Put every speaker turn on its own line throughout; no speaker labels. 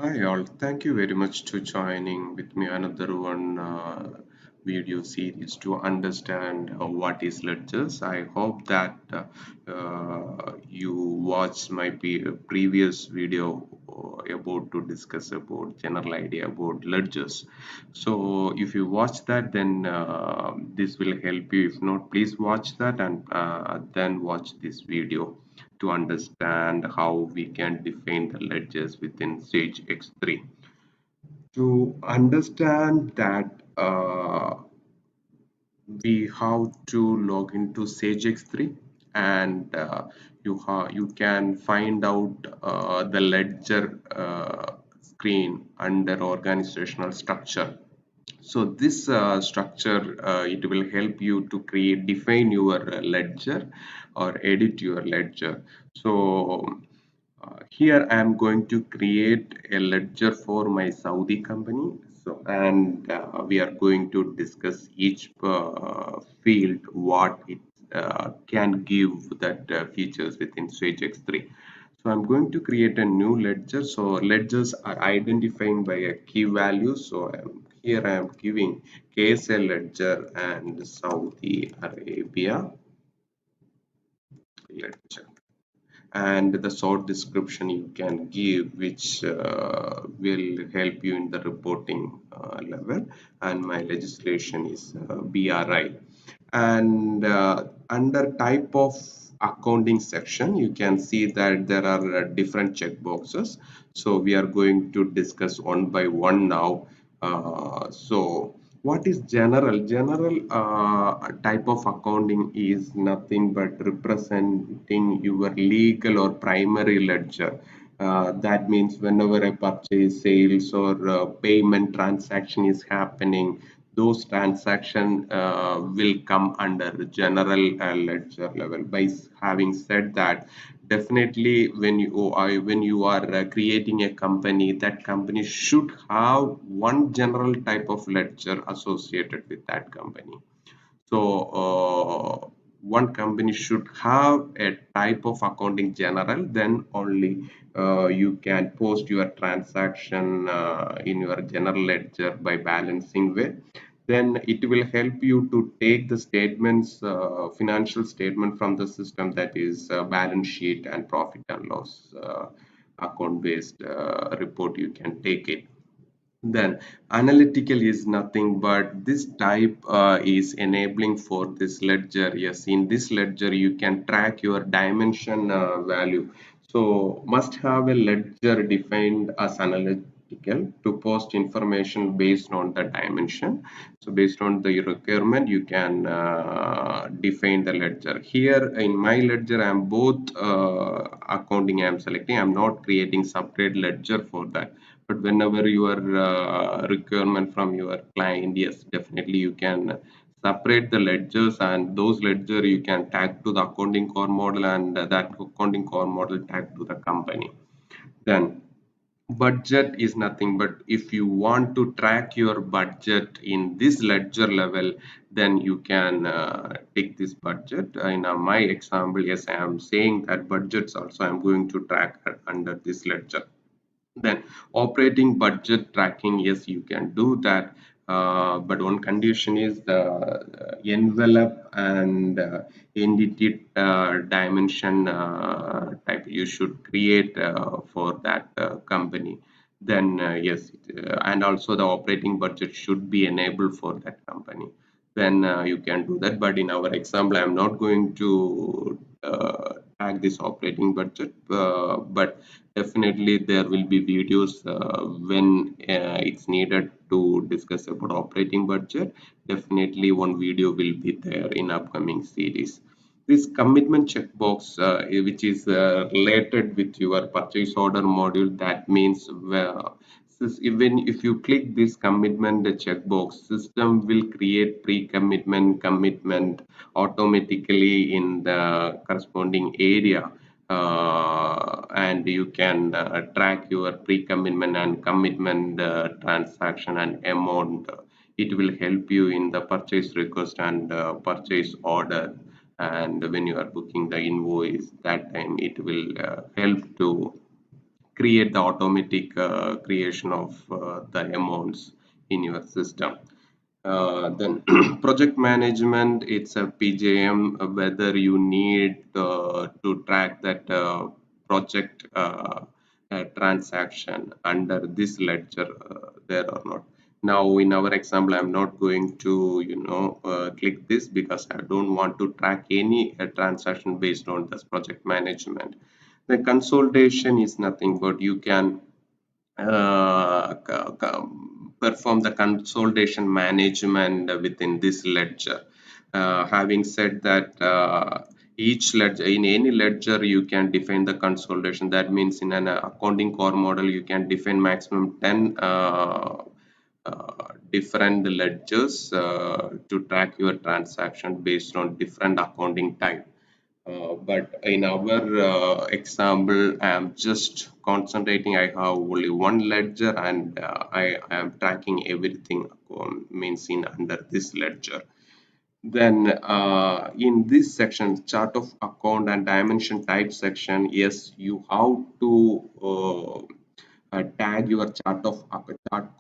Hi all, thank you very much to joining with me another one video series to understand what is ledgers. I hope that you watched my previous video about to discuss about general idea about ledgers. So if you watch that, then this will help you. If not, please watch that and then watch this video to understand how we can define the ledgers within Sage X3. To understand that, we have to log into Sage X3 and you can find out the ledger screen under organizational structure. So this structure it will help you to define your ledger or edit your ledger. So here I am going to create a ledger for my Saudi company. So and we are going to discuss each field what it can give that features within Sage X3. So I'm going to create a new ledger. So ledgers are identifying by a key value. So here I am giving KSA ledger and Saudi Arabia ledger. And the short description you can give which will help you in the reporting level, and my legislation is BRI. And under type of accounting section you can see that there are different check boxes. So we are going to discuss one by one now. So what is general? General type of accounting is nothing but representing your legal or primary ledger. That means whenever a purchase, sales, or payment transaction is happening, those transactions will come under general ledger level. By having said that, definitely when you are creating a company, that company should have one general type of ledger associated with that company. So one company should have a type of accounting general, then only you can post your transaction in your general ledger by balancing way. Then it will help you to take the statements, financial statement from the system, that is balance sheet and profit and loss account based report. You can take it. Then analytical is nothing but this type is enabling for this ledger. Yes, in this ledger you can track your dimension value. So must have a ledger defined as analytical to post information based on the dimension. So based on the requirement you can define the ledger. Here in my ledger I am both accounting I am selecting. I am not creating separate ledger for that. But whenever your requirement from your client, yes, definitely you can separate the ledgers, and those ledger you can tag to the accounting core model, and that accounting core model tag to the company. Then budget is nothing but if you want to track your budget in this ledger level, then you can take this budget. In my example, yes, I am saying that budgets also I am going to track under this ledger. Then operating budget tracking, yes, you can do that. But one condition is the envelope and entity dimension type you should create for that company. Then yes, and also the operating budget should be enabled for that company. Then you can do that. But in our example, I'm not going to tag this operating budget, but definitely there will be videos when it's needed to discuss about operating budget. Definitely one video will be there in upcoming series. This commitment checkbox, which is related with your purchase order module, that means even if you click this commitment checkbox, system will create pre-commitment commitment automatically in the corresponding area. And you can track your pre-commitment and commitment transaction and amount. It will help you in the purchase request and purchase order, and when you are booking the invoice, that time it will help to create the automatic creation of the amounts in your system. Then project management, it's a PJM, whether you need to track that project transaction under this ledger there or not. Now in our example, I'm not going to click this because I don't want to track any transaction based on this project management. The consolidation is nothing but you can perform the consolidation management within this ledger. Having said that, each ledger, in any ledger, you can define the consolidation. That means in an accounting core model, you can define maximum 10 different ledgers to track your transaction based on different accounting type. But in our example, I am just concentrating. I have only one ledger, and I am tracking everything means in under this ledger. Then in this section, chart of account and dimension type section, yes, you have to tag your chart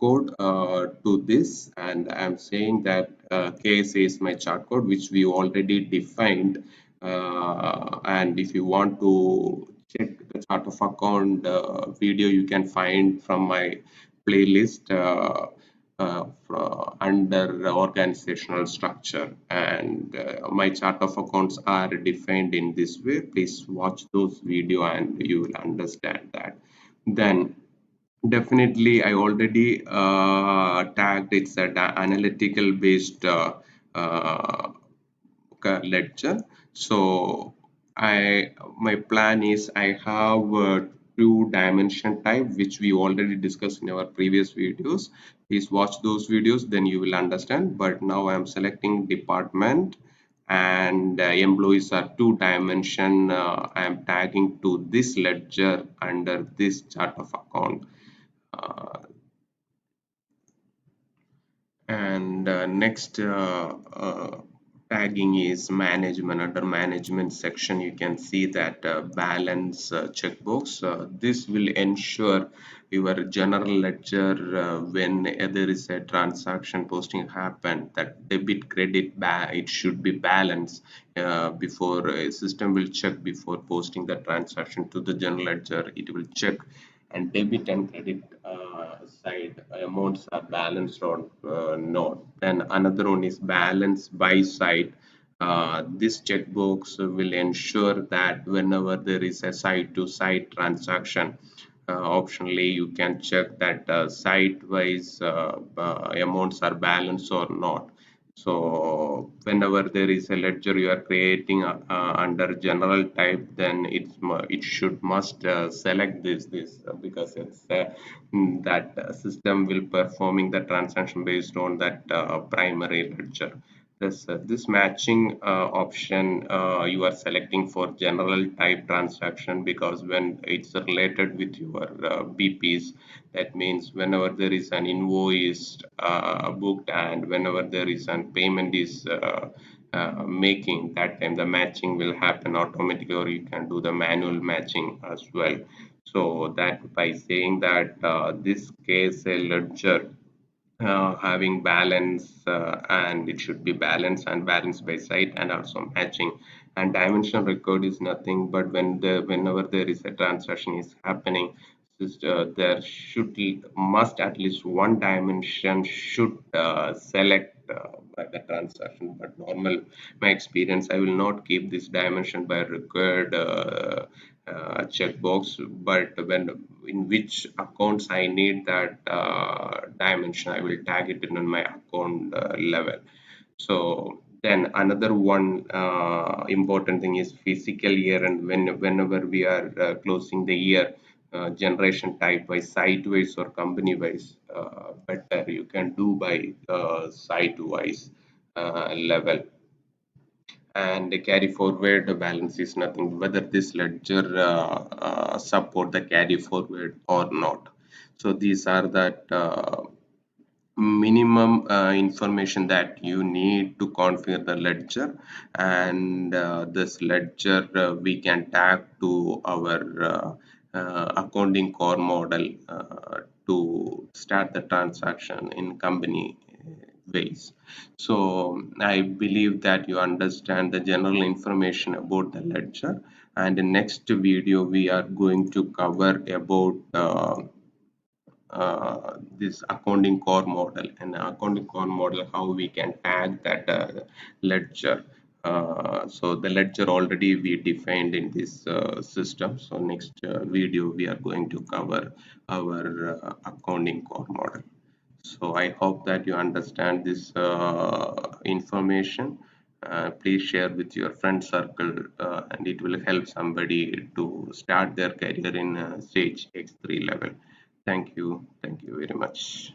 code to this, and I'm saying that KSA is my chart code which we already defined, and if you want to check the chart of account video, you can find from my playlist under organizational structure, and my chart of accounts are defined in this way. Please watch those video and you will understand that. Then definitely, I already tagged it's an analytical based ledger. So my plan is I have two dimension type which we already discussed in our previous videos. Please watch those videos, then you will understand. But now I am selecting department, and employees are two dimension. I am tagging to this ledger under this chart of account. Uh, and next tagging is management. Under management section, you can see that balance checkbox. This will ensure your general ledger when there is a transaction posting happen, that debit credit it should be balanced before a system will check before posting the transaction to the general ledger. It will check, and debit and credit side amounts are balanced or not. Then another one is balance by side. This checkbox will ensure that whenever there is a side to side transaction, optionally you can check that side wise amounts are balanced or not. So whenever there is a ledger you are creating under general type, then it should must select this because it's that system will performing the transaction based on that primary ledger. This matching option you are selecting for general type transaction, because when it's related with your BPs, that means whenever there is an invoice booked and whenever there is an payment is making, that time the matching will happen automatically, or you can do the manual matching as well. So that by saying that this case a ledger having balance, and it should be balanced and balanced by site and also matching. And dimension record is nothing but whenever there is a transaction is happening, there should must at least one dimension should select by the transaction. But normal my experience, I will not keep this dimension by required checkbox, but when in which accounts I need that dimension, I will tag it in my account level. So then another one important thing is fiscal year, and whenever we are closing the year, generation type by site wise or company wise, better you can do by site wise level. And the carry forward balance is nothing whether this ledger support the carry forward or not. So these are that minimum information that you need to configure the ledger, and this ledger we can tag to our accounting core model to start the transaction in company ways. So I believe that you understand the general information about the ledger. And in next video, we are going to cover about this accounting core model, and accounting core model, how we can tag that ledger. So the ledger already we defined in this system. So next video we are going to cover our accounting core model. So I hope that you understand this information. Please share with your friend circle, and it will help somebody to start their career in Sage X3 level. Thank you. Thank you very much.